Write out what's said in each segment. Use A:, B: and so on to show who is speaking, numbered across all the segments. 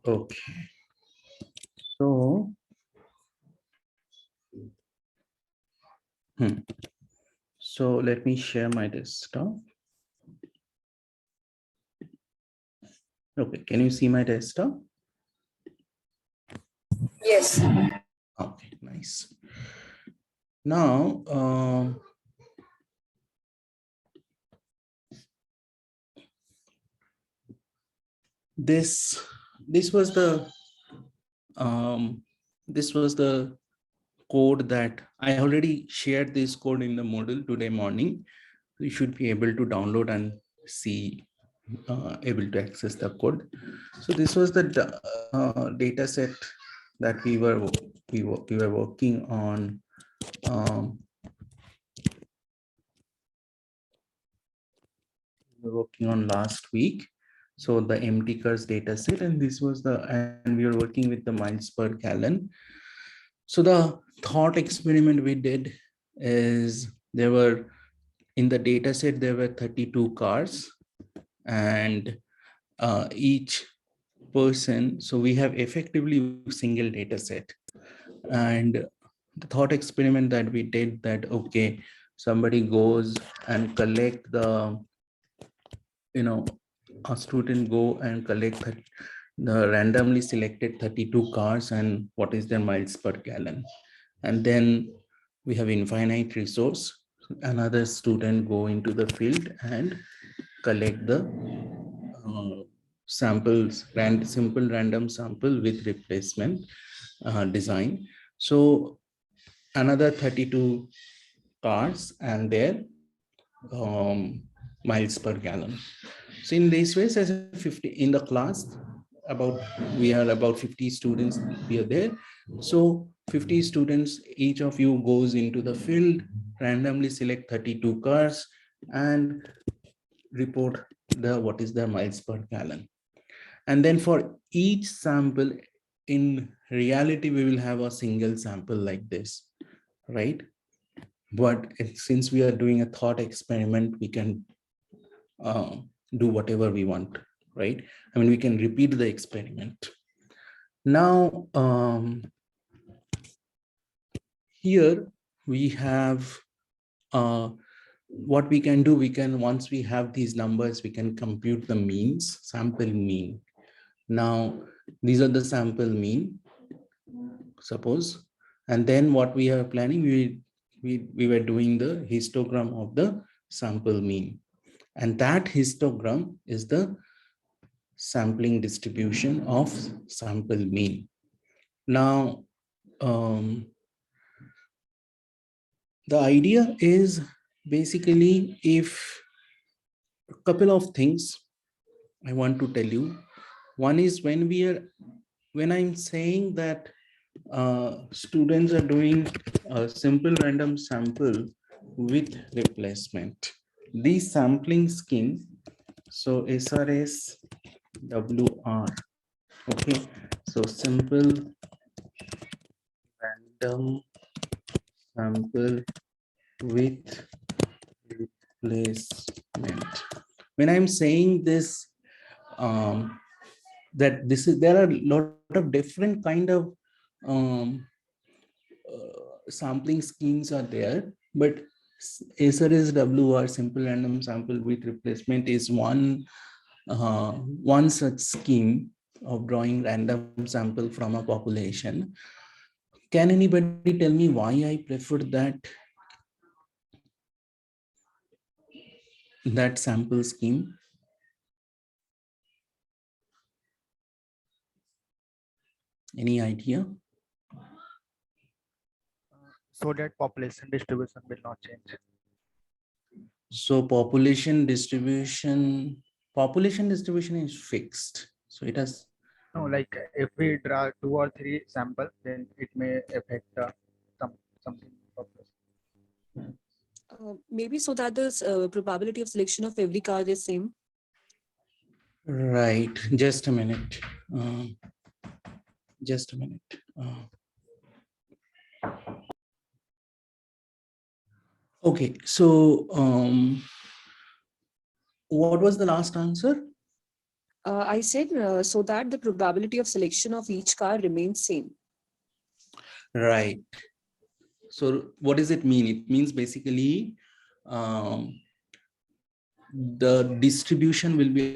A: Okay. So, so let me share my desktop. Okay, can you see my desktop?
B: Yes.
A: Okay, nice. Now, this was the this was the code that I already shared this code in the Moodle today morning. You should be able to download and see, able to access the code. So this was the data set that we were working on. Working on last week. So the MTCars data set, and this was and we were working with the miles per gallon. So the thought experiment we did is in the data set, there were 32 cars, and each person, so we have effectively single data set. And the thought experiment that we did that, okay, somebody goes and collect a student go and collect the randomly selected 32 cars and what is their miles per gallon. And then we have infinite resource. Another student go into the field and collect the samples, simple random sample with replacement design. So another 32 cars and their miles per gallon. So in this way, as a 50 in the class, we are about 50 students we are there. So 50 students, each of you goes into the field, randomly select 32 cars and report what is the miles per gallon. And then for each sample, in reality, we will have a single sample like this, right? But since we are doing a thought experiment, we can do whatever we want, right? I mean, we can repeat the experiment. Now, here we have what we can do. Once we have these numbers, we can compute the means, sample mean. Now, these are the sample mean, suppose. And then what we are planning, we were doing the histogram of the sample mean. And that histogram is the sampling distribution of sample mean. Now, the idea is basically, if a couple of things I want to tell you. One is when I'm saying that students are doing a simple random sample with replacement. This sampling scheme, so SRS WR, okay, so simple random sample with replacement. When I'm saying this, there are a lot of different kind of um, sampling schemes are there, but SRSWR, simple random sample with replacement, is one such scheme of drawing random sample from a population. Can anybody tell me why I preferred that sample scheme? Any idea?
C: So that population distribution will not change.
A: So population distribution is fixed. So it has.
C: No, like if we draw 2 or 3 samples, then it may affect something population.
B: Maybe so that the probability of selection of every car is same.
A: Right. Just a minute. Okay. So what was the last answer?
B: I said so that the probability of selection of each car remains same.
A: Right. So what does it mean? It means basically the distribution will be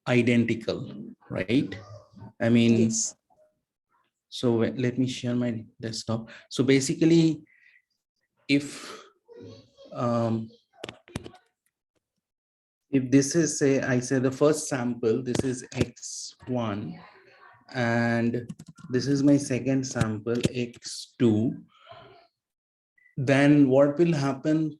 A: identical, right? I mean,
B: Yes.
A: so let me share my desktop. So basically, um, if this is, say, I say the first sample, this is X1, and this is my second sample, X2, then what will happen?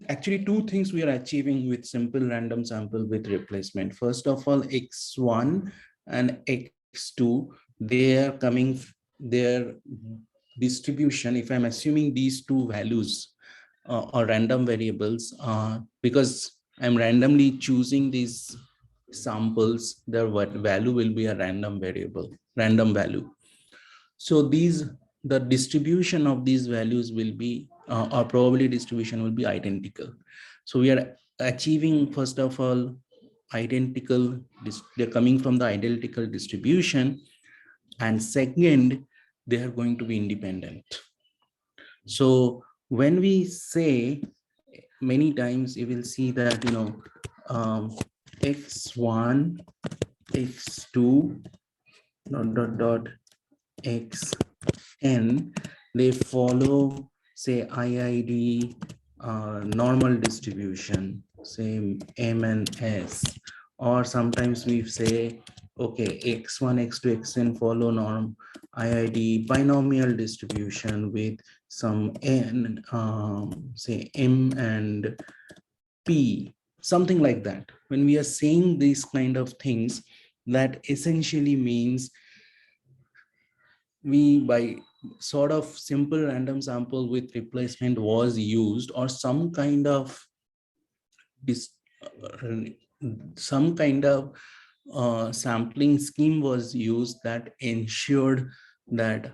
A: Actually two things we are achieving with simple random sample with replacement. First of all, X1 and X2, they are coming, their distribution, if I'm assuming these two values or random variables, because I'm randomly choosing these samples, their value will be a random variable, random value. So the distribution of these values will be, or probability distribution will be identical. So we are achieving, first of all, identical, they're coming from the identical distribution, and second, they are going to be independent. So when we say, many times you will see that, X1, X2, dot Xn, they follow, say, IID normal distribution, say M and S, or sometimes we say, okay, X1, X2, Xn follow norm IID binomial distribution with some N, say M and P, something like that. When we are saying these kind of things, that essentially means we, by sort of simple random sample with replacement was used, or some kind of this some kind of sampling scheme was used that ensured that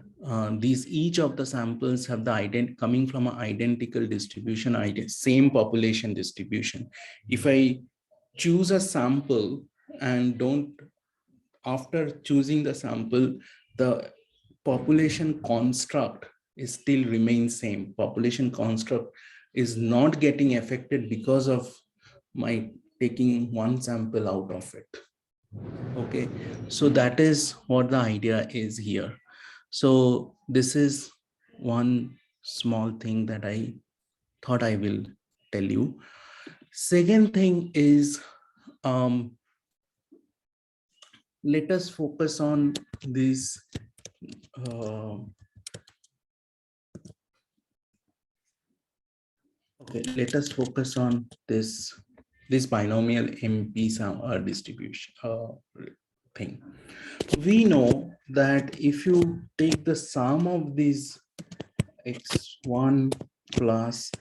A: these, each of the samples have the coming from an identical distribution, same population distribution. If I choose a sample and don't, after choosing the sample, the population construct is still remains same. Population construct is not getting affected because of my taking one sample out of it. Okay, so that is what the idea is here. So this is one small thing that I thought I will tell you. Second thing is, let us focus on this okay, let us focus on this binomial MP distribution thing. We know that if you take the sum of these X1 plus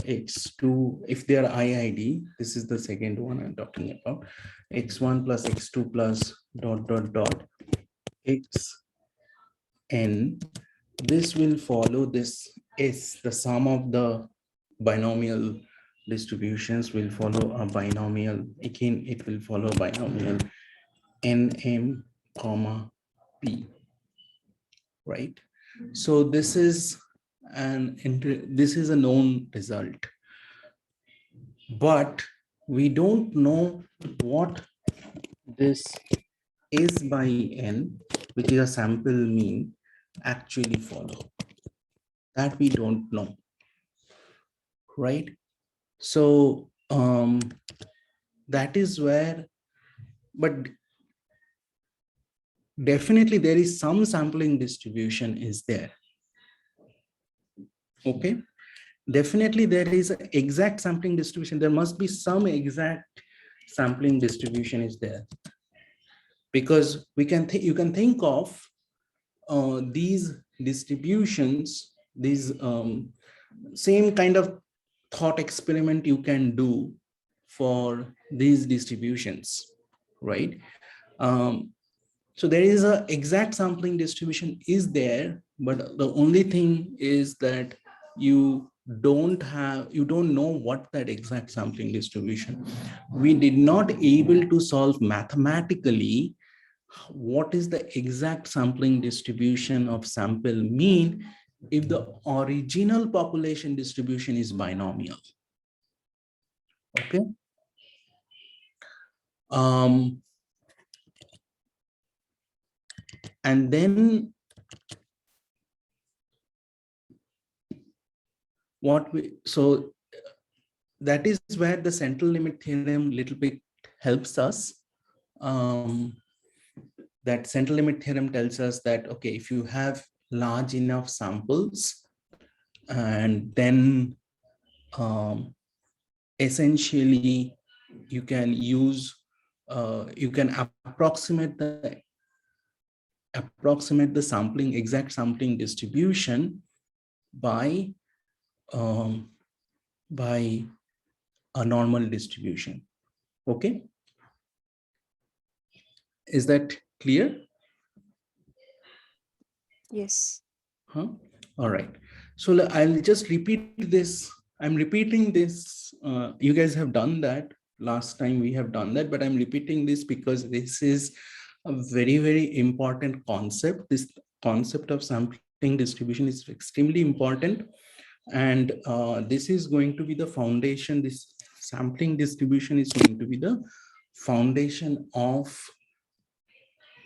A: X2, if they are IID, this is the second one I'm talking about, X1 plus X2 plus dot Xn, this will follow this S, the sum of the binomial distributions will follow a binomial, again it will follow binomial Nm comma P, right? So this is this is a known result, but we don't know what this S by N, which is a sample mean, actually follow. That we don't know, right? So that is where, but definitely there is some sampling distribution is there. Okay, definitely there is an exact sampling distribution. There must be some exact sampling distribution is there, because we can you can think of these distributions, these same kind of thought experiment you can do for these distributions, right? So there is a exact sampling distribution is there, but the only thing is that you you don't know what that exact sampling distribution. We did not able to solve mathematically what is the exact sampling distribution of sample mean if the original population distribution is binomial. Okay. And then so that is where the central limit theorem little bit helps us. That central limit theorem tells us that, okay, if you have large enough samples, and then essentially you can use, you can approximate the sampling, exact sampling distribution by a normal distribution. Okay. Is that clear?
B: Yes.
A: Huh? All right. So I'll just repeat this. I'm repeating this. You guys have done that. Last time we have done that, but I'm repeating this because this is a very, very important concept. This concept of sampling distribution is extremely important. And this is going to be the foundation. This sampling distribution is going to be the foundation of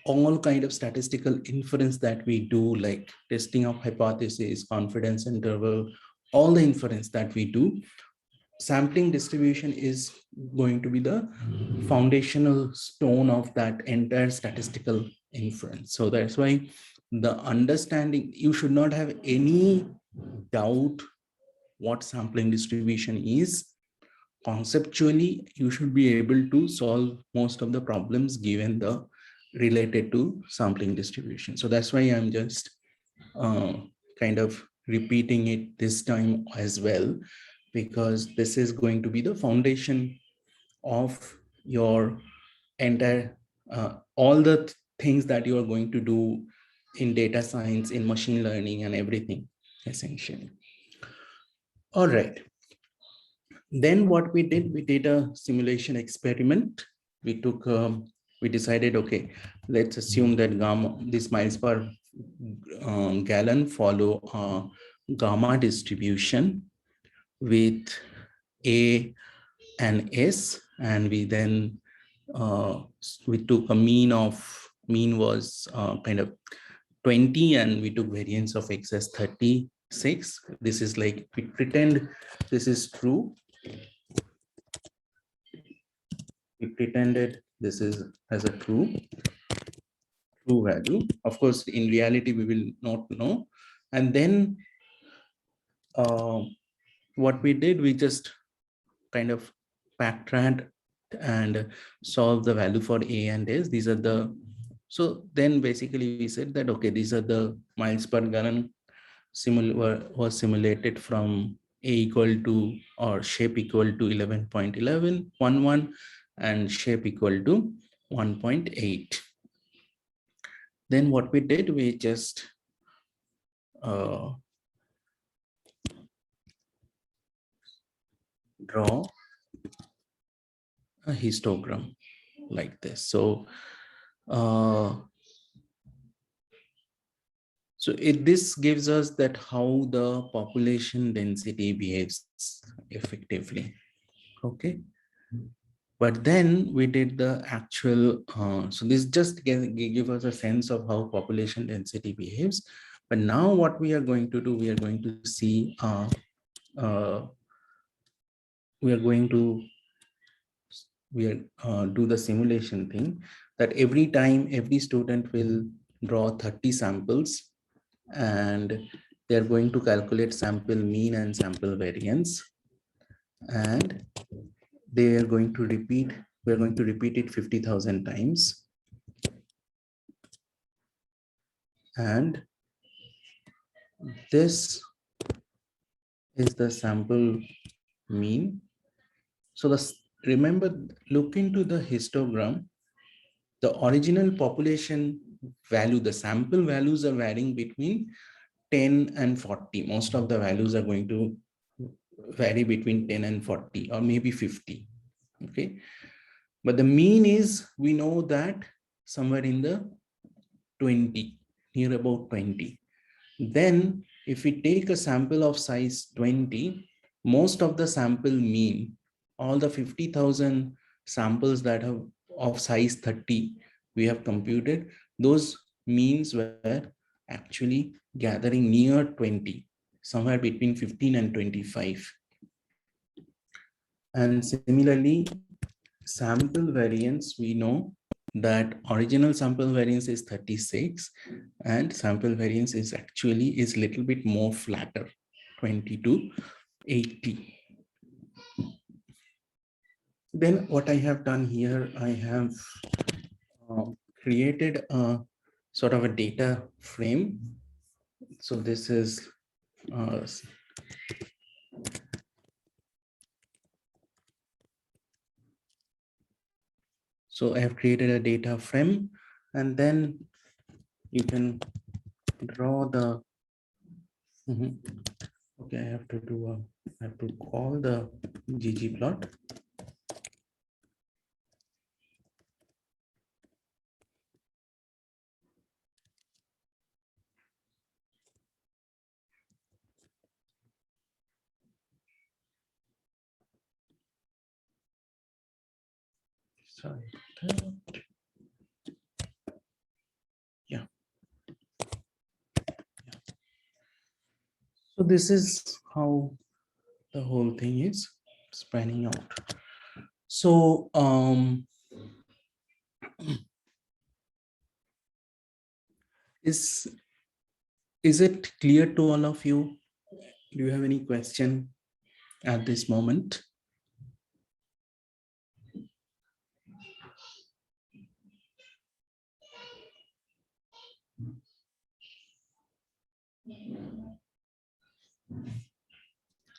A: all kind of statistical inference that we do, like testing of hypothesis, confidence interval, all the inference that we do. Sampling distribution is going to be the foundational stone of that entire statistical inference. So that's why the understanding, you should not have any doubt what sampling distribution is. Conceptually, you should be able to solve most of the problems given the related to sampling distribution. So that's why I'm just kind of repeating it this time as well, because this is going to be the foundation of your entire, all the things that you are going to do in data science, in machine learning and everything, essentially. All right. Then what we did a simulation experiment. We decided, okay, let's assume that these miles per gallon follow a gamma distribution with A and S, and we then we took a mean was kind of 20, and we took variance of X as 36. This is like, we pretend this is true. We pretended this is as a true value. Of course, in reality, we will not know. And then what we did, we just kind of backtracked and solve the value for A and S. These are the, so then basically we said that, okay, these are the miles per gallon was simulated from A equal to, or shape equal to 11.1111 and shape equal to 1.8. Then what we did, we just draw a histogram like this. So this gives us that how the population density behaves effectively. Okay. But then we did the actual, so this just give us a sense of how population density behaves. But now what we are going to do, we are going to see, we are do the simulation thing, that every time every student will draw 30 samples, and they're going to calculate sample mean and sample variance, and they are going to repeat, we're going to repeat it 50,000 times. And this is the sample mean. So remember, look into the histogram. The original population value, the sample values are varying between 10 and 40. Most of the values are going to vary between 10 and 40 or maybe 50. Okay. But the mean is, we know that somewhere in the 20, near about 20. Then if we take a sample of size 20, most of the sample mean, all the 50,000 samples that have of size 30, we have computed, those means were actually gathering near 20, somewhere between 15 and 25. And similarly, sample variance, we know that original sample variance is 36 and sample variance is actually is little bit more flatter, 20 to 80. Then what I have done here, I have created a sort of a data frame. So this is so I have created a data frame, and then you can draw the okay, I have to call the ggplot. Sorry. Yeah. So this is how the whole thing is spanning out. So is it clear to all of you? Do you have any question at this moment?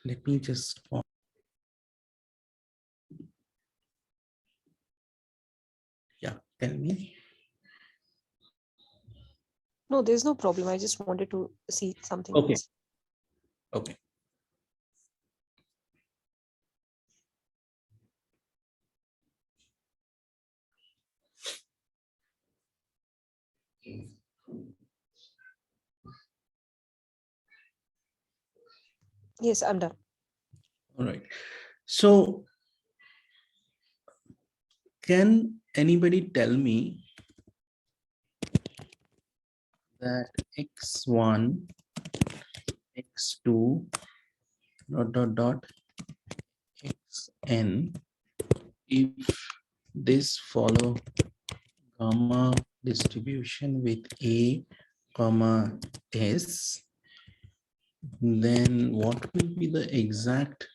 A: Let me just yeah, tell me.
B: No, there's no problem. I just wanted to see something
A: Okay.
B: else.
A: Okay.
B: Yes, I'm done.
A: All right. So can anybody tell me that x1, x2, xn, if this follow gamma distribution with a comma s, then what will be the exact,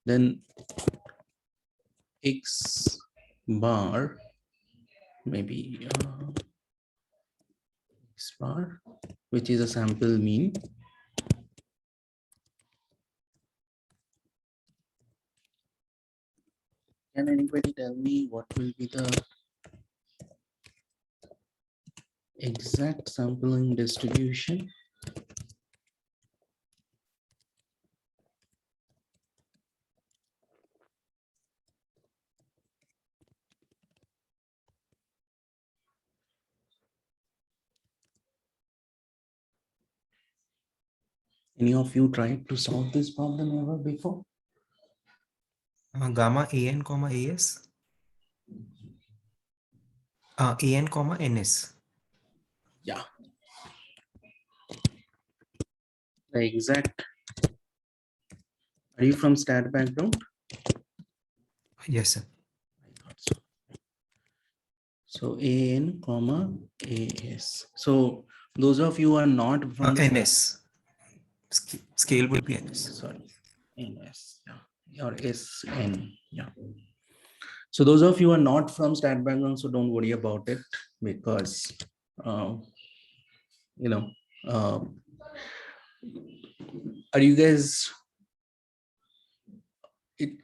A: then x bar, maybe x bar, which is a sample mean, can anybody tell me what will be the exact sampling distribution? Any of you tried to solve this problem ever before?
D: Gamma an comma as an comma ns.
A: Yeah. The exact. Are you from stat background?
D: Yes, sir.
A: I thought so. So an comma as. So those of you who are not from the
D: ns. Scale will be ns.
A: sorry, ns, yeah, or sn, yeah. So those of you who are not from stat background, so don't worry about it, because you know, are you guys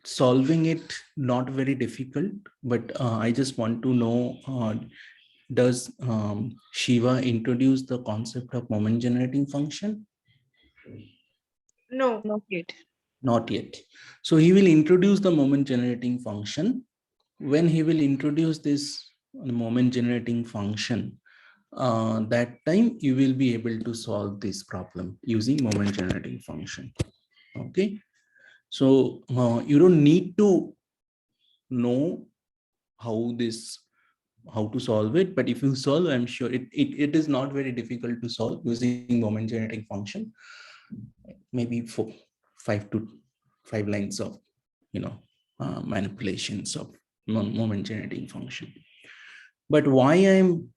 A: solving it not very difficult, but I just want to know, does Shiva introduce the concept of moment generating function?
E: No.
B: Not yet.
A: Not yet. So he will introduce the moment generating function. When he will introduce this moment generating function, that time you will be able to solve this problem using moment generating function. Okay. So you don't need to know how to solve it, but if you solve, I'm sure it is not very difficult to solve using moment generating function. Maybe for 5 lines of manipulations of moment generating function. But why I'm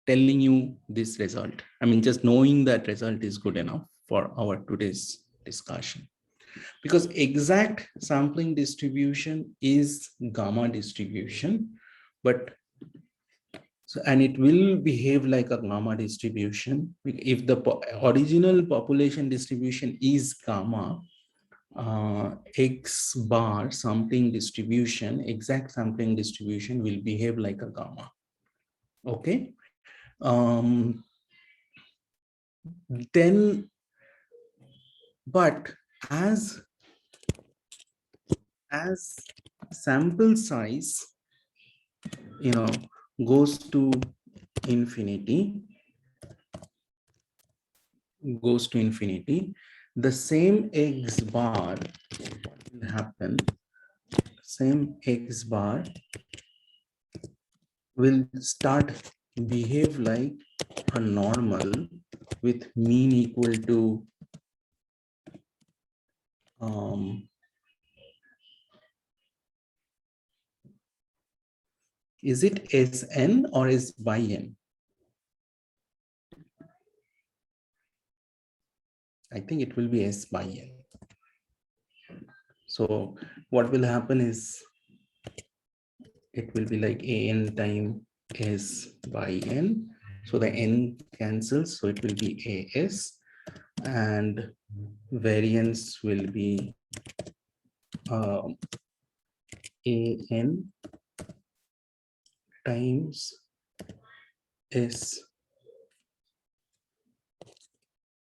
A: telling you this result, I mean, just knowing that result is good enough for our today's discussion, because exact sampling distribution is gamma distribution, but and it will behave like a gamma distribution. If the original population distribution is gamma, X bar sampling distribution, exact sampling distribution will behave like a gamma. Okay. Then, but as sample size, goes to infinity, the same X bar will happen. Same X bar will start behave like a normal with mean equal to is it Sn or is by n? I think it will be S by n. So what will happen is it will be like an time S by n. So the n cancels, so it will be As, and variance will be an times S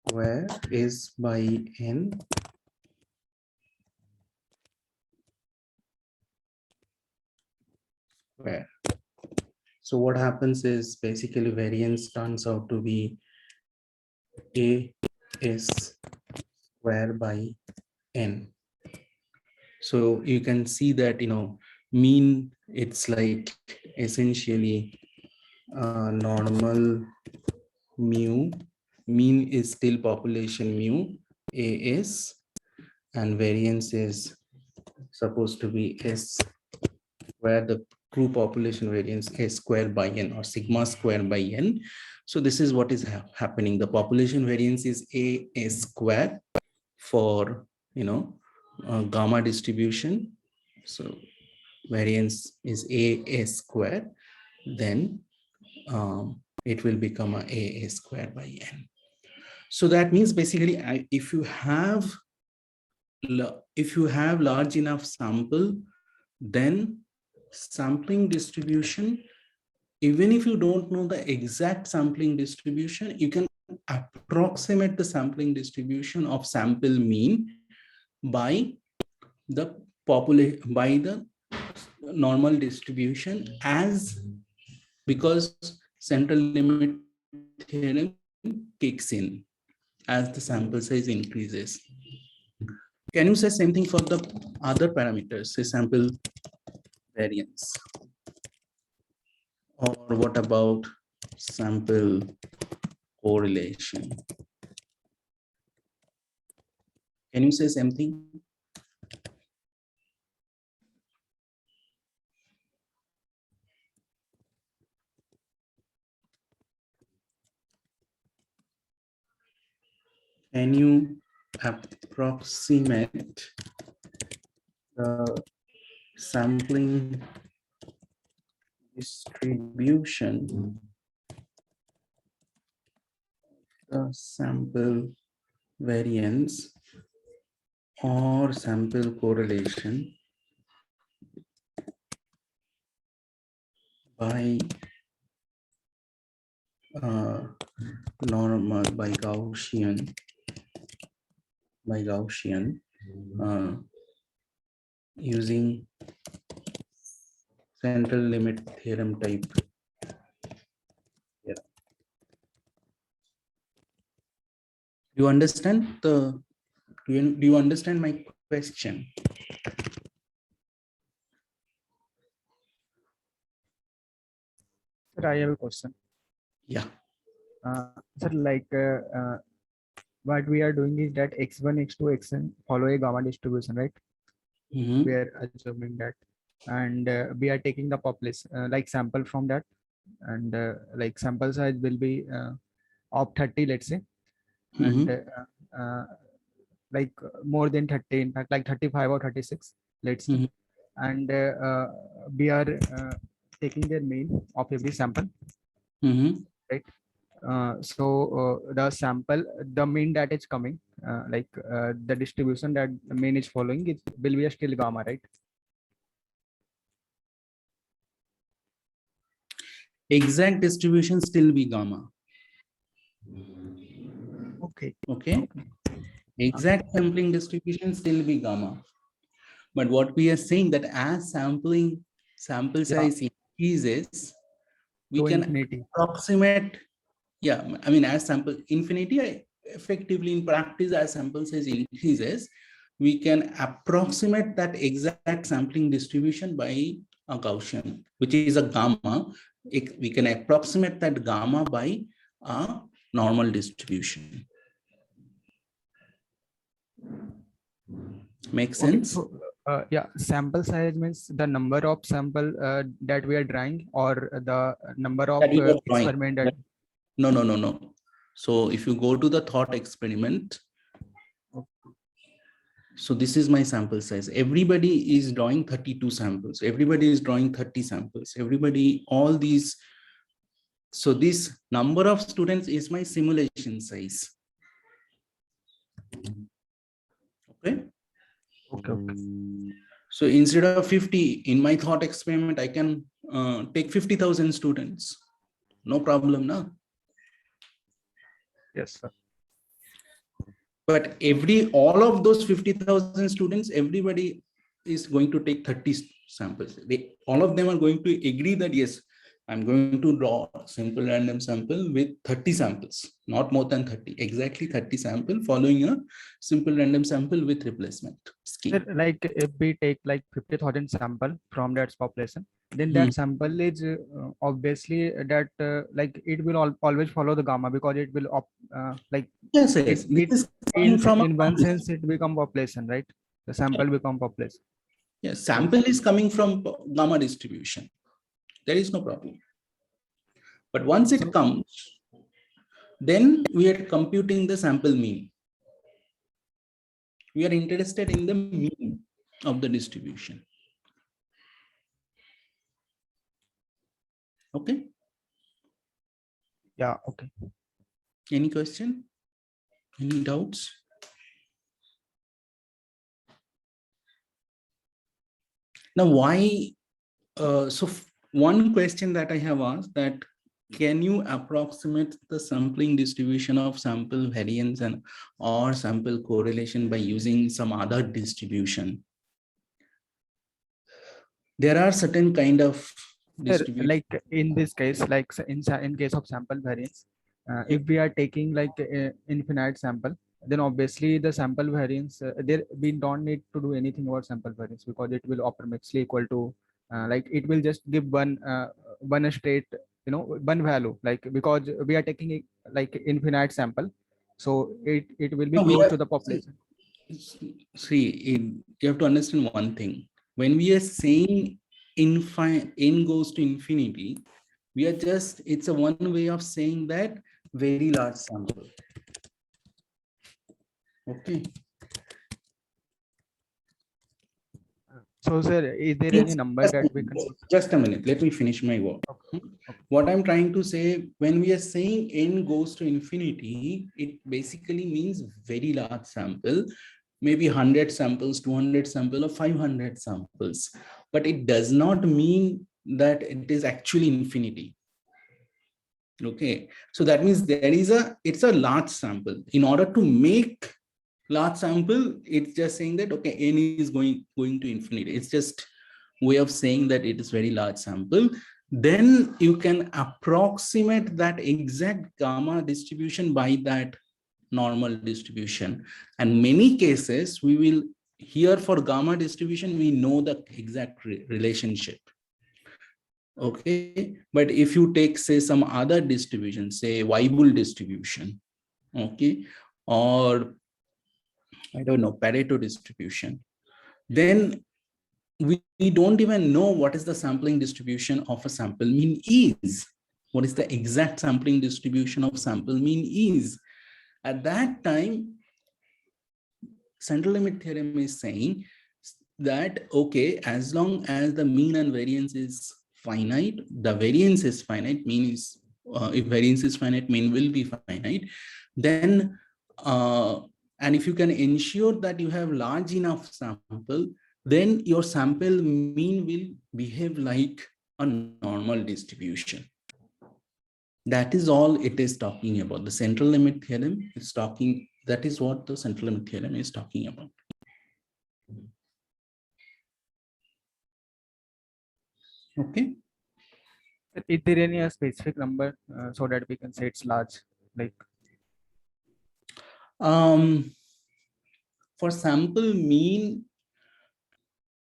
A: square is by n square. So what happens is basically variance turns out to be A S square by n. So you can see that, mean, it's like essentially normal mu, mean is still population mu, As, and variance is supposed to be S, where the true population variance is square by n, or sigma square by n. So this is what is happening. The population variance is As square for gamma distribution. So variance is As square, then it will become a square by n. So that means basically, if you have large enough sample, then sampling distribution, even if you don't know the exact sampling distribution, you can approximate the sampling distribution of sample mean by the normal distribution, as because central limit theorem kicks in as the sample size increases. Can you say same thing for the other parameters, say sample variance? Or what about sample correlation? Can you say same thing? Can you approximate the sampling distribution, the sample variance or sample correlation by normal, by Gaussian using central limit theorem type. Yeah. Do you understand the? Do you understand my question?
C: Sir, I have a question.
A: Yeah.
C: Sir, what we are doing is that x1, x2, xn follow a gamma distribution, right?
A: Mhm.
C: We are assuming that, and we are taking the population like sample from that, and like sample size will be of 30, let's say, and
A: Mhm.
C: like more than 30, in fact, like 35 or 36, let's say,
A: Mhm.
C: and we are taking their mean of every sample,
A: Mhm.
C: right? The sample, the mean that is coming, the distribution that the mean is following, it will be a still gamma, right?
A: Exact distribution still be gamma.
C: Okay.
A: Okay.
C: Okay.
A: Exact sampling distribution still be gamma. But what we are saying that as sample
C: Yeah,
A: size increases, we
C: to
A: can
C: infinity.
A: approximate. Yeah, I mean, as sample infinity, effectively in practice, as sample size increases, we can approximate that exact sampling distribution by a Gaussian, which is a gamma. We can approximate that gamma by a normal distribution. Make
C: Okay,
A: sense?
C: so yeah, sample size means the number of sample that we are drawing, or the number of
A: That you are drawing.
C: experiment that.
A: No. So if you go to the thought experiment, so this is my sample size. Everybody is drawing 32 samples. Everybody is drawing 30 samples. Everybody, all these. So this number of students is my simulation size. Okay.
C: Okay.
A: So instead of 50 in my thought experiment, I can take 50,000 students. No problem, no?
C: Yes, sir.
A: But all of those 50,000 students, everybody is going to take 30 samples. All of them are going to agree that yes, I'm going to draw a simple random sample with 30 samples, not more than 30, exactly 30 sample following a simple random sample with replacement scheme.
C: Sir, like if we take like 50,000 sample from that population, then
A: Hmm.
C: that sample is obviously that like it will always follow the gamma, because it will like
A: Yes.
C: it,
A: This
C: it
A: is coming from
C: in
A: a
C: one sense it become population, right? The sample become population.
A: yes, sample is coming from gamma distribution. There is no problem. But once it comes, then we are computing the sample mean. We are interested in the mean of the distribution. Okay.
C: Yeah. Okay.
A: Any question? Any doubts? Now, why? So one question that I have asked that, can you approximate the sampling distribution of sample variance and or sample correlation by using some other distribution? There are certain kind of
C: Sir,
A: distribution.
C: like in this case, like in case of sample variance, if we are taking like infinite sample, then obviously the sample variance there we don't need to do anything about sample variance, because it will approximately equal to like it will just give one straight, one value, like because we are taking like infinite sample, so it will be
A: No, we
C: close
A: are,
C: to the population.
A: you have to understand one thing. When we are saying n goes to infinity, we are just, it's a one way of saying that very large sample. Okay.
C: So sir, is there any number that we can put?
A: Just a minute, let me finish my word.
C: Okay.
A: What I'm trying to say, when we are saying n goes to infinity, it basically means very large sample, maybe 100 samples, 200 samples, or 500 samples. But it does not mean that it is actually infinity. Okay, so that means it's a large sample. In order to make large sample, it's just saying that, okay, n is going to infinity. It's just way of saying that it is very large sample. Then you can approximate that exact gamma distribution by that normal distribution. And many cases we will, here for gamma distribution, we know the exact relationship. Okay, but if you take, say, some other distribution, say Weibull distribution, okay, or I don't know, Pareto distribution, then we don't even know what is the sampling distribution of a sample mean is. What is the exact sampling distribution of sample mean is. At that time, central limit theorem is saying that, okay, as long as the mean and variance is finite, the variance is finite, mean is, if variance is finite, mean will be finite, then, and if you can ensure that you have large enough sample, then your sample mean will behave like a normal distribution. That is all it is talking about. The central limit theorem is talking, that is what the central limit theorem is talking about. Okay.
C: Is there any specific number so that we can say it's large? Like,
A: for sample mean,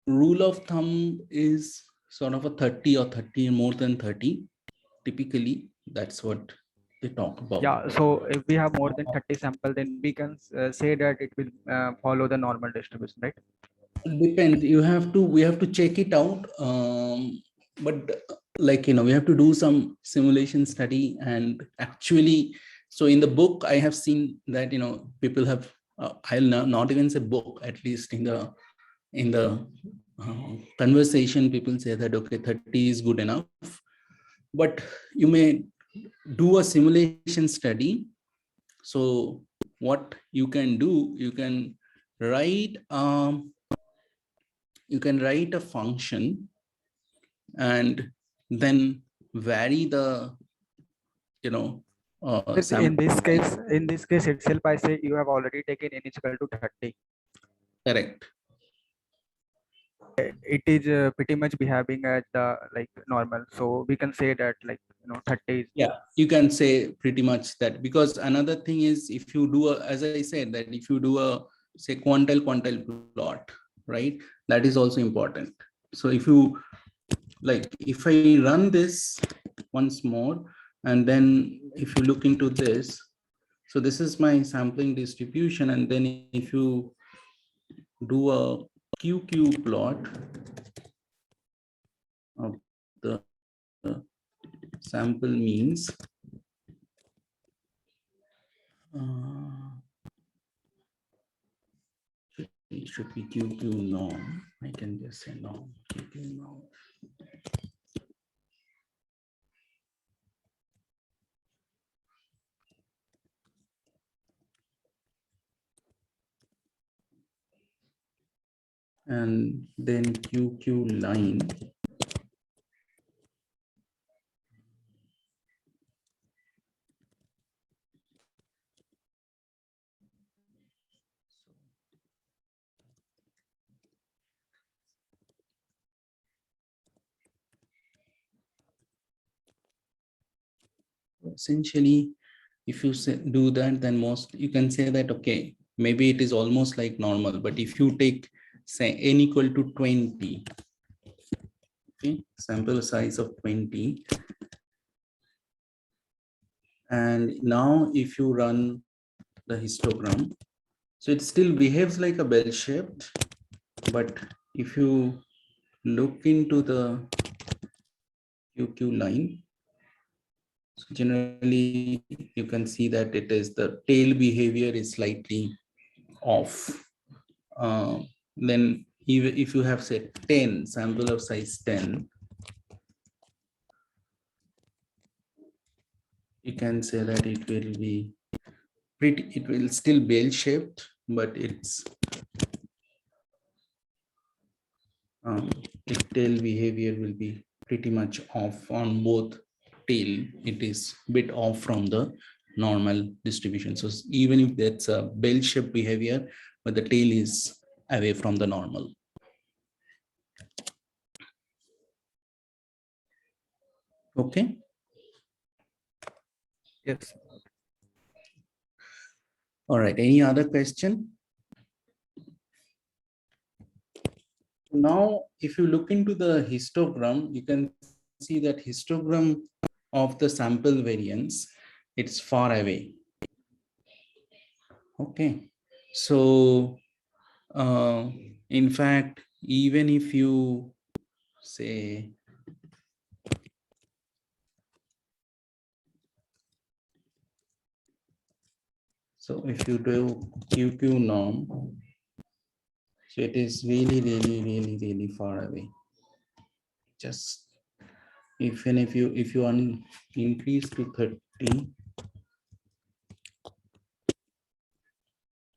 A: rule of thumb is sort of a 30 or 30 more than 30. Typically, that's what they talk about.
C: yeah. So if we have more than 30 sample, then we can say that it will follow the normal distribution, right?
A: Depends. We have to check it out. But like, we have to do some simulation study, and actually, so in the book, I have seen that, people have, I'll not even say book, at least in the conversation, people say that, okay, 30 is good enough, but you may do a simulation study. So what you can do, you can write a function and then vary the,
C: But in this case itself, I say you have already taken n is equal to 30.
A: correct.
C: It is pretty much behaving at the like normal. So we can say that, like, 30 is.
A: Yeah, you can say pretty much that, because another thing is, if you do as I said, that if you do a, say, quantile plot, right, that is also important. So if you, like, if I run this once more, and then if you look into this, so this is my sampling distribution, and then if you do a QQ plot of the sample means, it should be QQ norm. I can just say norm, QQ norm. And then QQ line. Essentially, if you do that, then you can say that, okay, maybe it is almost like normal, but if you take, say, n equal to 20, okay, sample size of 20, and now if you run the histogram, so it still behaves like a bell-shaped, but if you look into the QQ line, so generally you can see that it is, the tail behavior is slightly off. Then even if you have, say, 10, sample of size 10, you can say that it will be it will still bell-shaped, but its tail behavior will be pretty much off on both tail. It is bit off from the normal distribution. So even if that's a bell-shaped behavior, but the tail is away from the normal. Okay.
C: Yes.
A: All right. Any other question? Now, if you look into the histogram, you can see that histogram of the sample variance, it's far away. Okay. So, in fact, even if you say, so if you do QQ norm, so it is really far away. Just even if you increase to 30,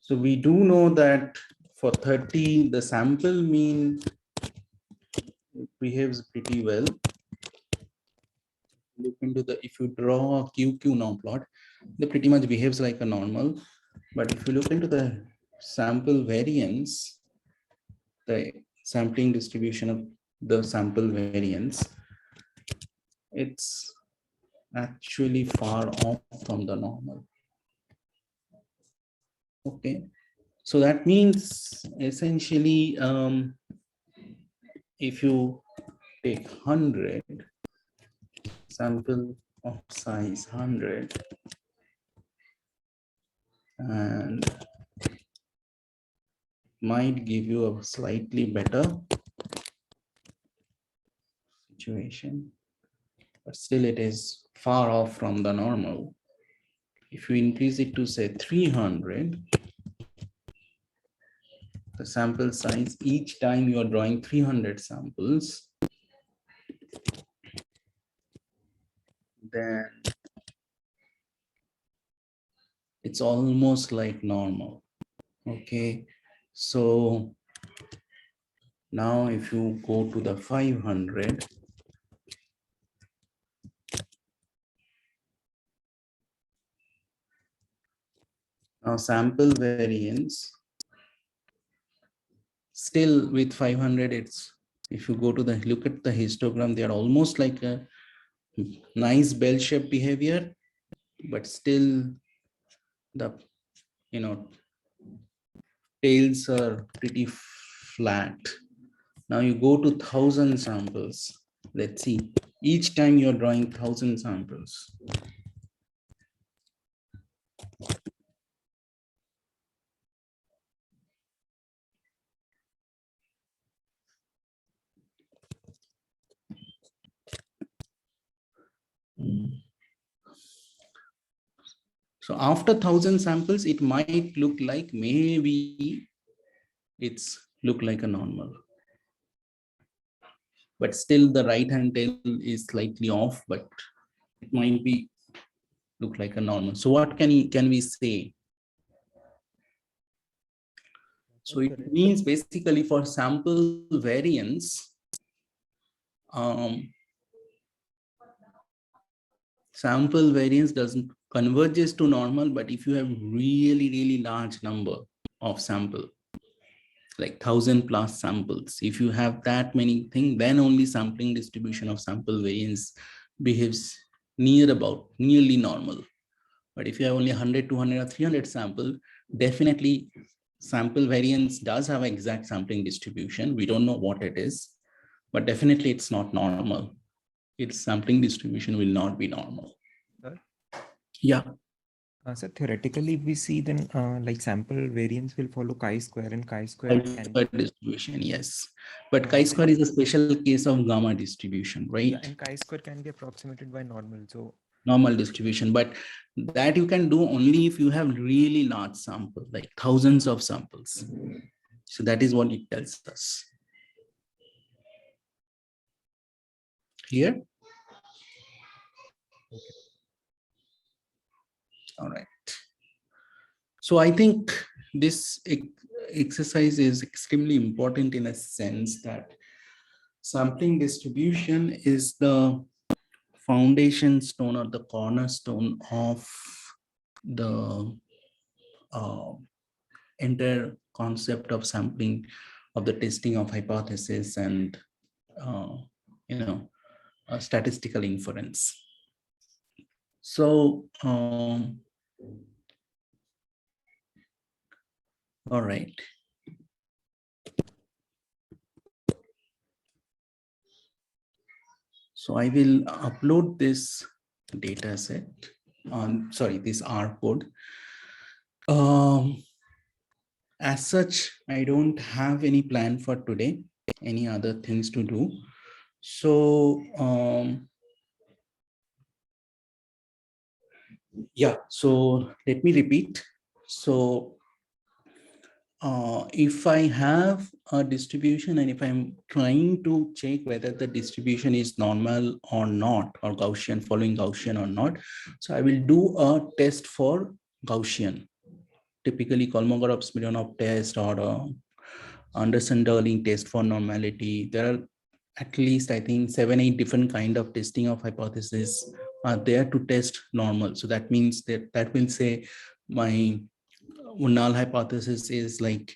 A: so we do know that for 30 the sample mean behaves pretty well. Look into the, if you draw a QQ norm plot, they pretty much behaves like a normal. But if you look into the sample variance, the sampling distribution of the sample variance, it's actually far off from the normal. Okay, so that means essentially, if you take 100, sample of size 100, and might give you a slightly better situation, but still it is far off from the normal. If you increase it to say 300, the sample size, each time you are drawing 300 samples, then it's almost like normal. Okay, so now if you go to the 500, now sample variance, still with 500, it's, if you go to the, look at the histogram, they are almost like a nice bell-shaped behavior, but still the, you know, tails are pretty flat. Now you go to 1,000 samples. Let's see, each time you're drawing 1,000 samples. So after 1,000 samples, it might look like maybe it's look like a normal, but still the right hand tail is slightly off, but it might be look like a normal. So what can we say? So it means basically for sample variance, sample variance doesn't converges to normal, but if you have really large number of sample, like 1,000 plus samples, if you have that many things, then only sampling distribution of sample variance behaves nearly normal. But if you have only 100, 200 or 300 sample, definitely sample variance does have exact sampling distribution. We don't know what it is, but definitely it's not normal. Its sampling distribution will not be normal.
D: Sir?
A: Yeah.
D: So theoretically, if we see then like sample variance will follow chi-square, and chi-square can
A: Chi-square distribution, yes. But chi-square is a special case of gamma distribution, right?
D: yeah, and chi-square can be approximated by normal. So
A: Normal distribution, but that you can do only if you have really large sample, like thousands of samples. So that is what it tells us. Clear?
D: okay.
A: All right. So I think this exercise is extremely important in a sense that sampling distribution is the foundation stone or the cornerstone of the entire concept of sampling, of the testing of hypothesis, and statistical inference. So, all right. So I will upload this data set on, sorry, this R code. As such, I don't have any plan for today, any other things to do. So, yeah, so let me repeat. So if I have a distribution and if I'm trying to check whether the distribution is normal or not, or Gaussian, following Gaussian or not, so I will do a test for Gaussian, typically Kolmogorov-Smirnov test or Anderson-Darling test for normality. There are at least, I think, 7-8 different kind of testing of hypothesis are there to test normal. So that means that will say my null hypothesis is like,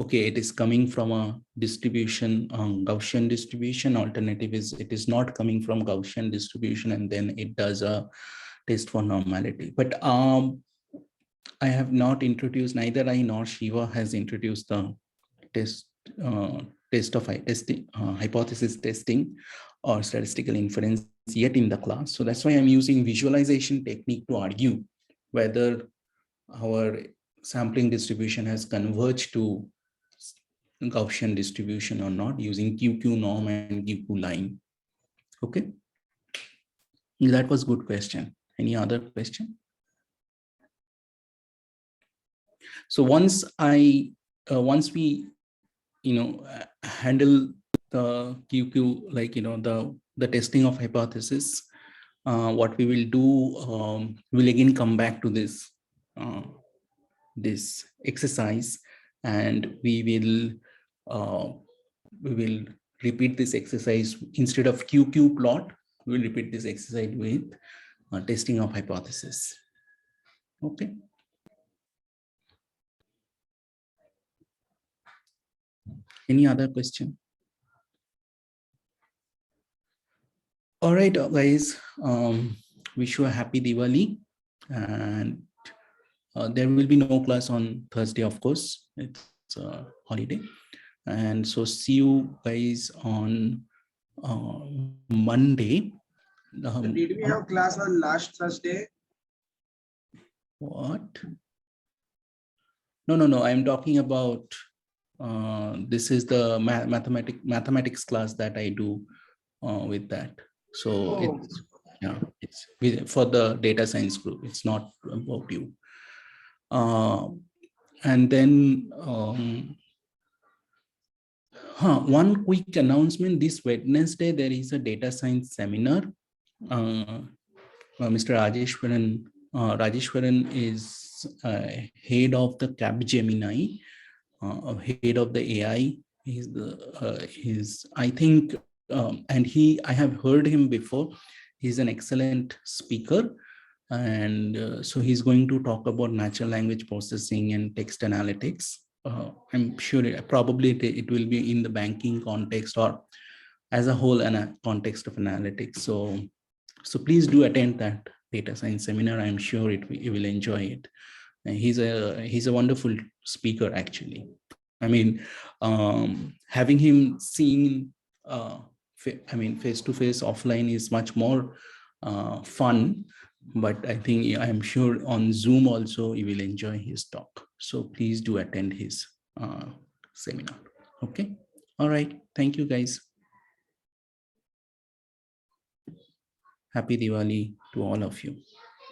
A: okay, it is coming from a distribution, Gaussian distribution. Alternative is it is not coming from Gaussian distribution, and then it does a test for normality. But I have not introduced, neither I nor Shiva has introduced the test of hypothesis testing or statistical inference yet in the class. So that's why I'm using visualization technique to argue whether our sampling distribution has converged to Gaussian distribution or not, using QQ norm and QQ line. Okay, that was good question. Any other question? So once we handle the QQ, like the testing of hypothesis, what we will do, we'll again come back to this this exercise, and we will repeat this exercise. Instead of QQ plot, we'll repeat this exercise with testing of hypothesis. Okay. Any other question? All right, guys, wish you a happy Diwali, and there will be no class on Thursday, of course, it's a holiday. And so see you guys on Monday.
E: Did we have class on last Thursday?
A: What? No, I'm talking about this is the mathematics class that I do with that. So it's for the data science group. It's not about you. And then one quick announcement: this Wednesday there is a data science seminar. Mr. Rajeshwaran is head of the Capgemini, head of the AI. He's I think, and I have heard him before. He's an excellent speaker, and so he's going to talk about natural language processing and text analytics. I'm sure probably it will be in the banking context or as a whole in a context of analytics. So please do attend that data science seminar. I'm sure you will enjoy it. And he's a wonderful speaker, actually. I mean, having him seen, face to face offline is much more fun. But I think I'm sure on Zoom also you will enjoy his talk. So please do attend his seminar. Okay. All right. Thank you, guys. Happy Diwali to all of you.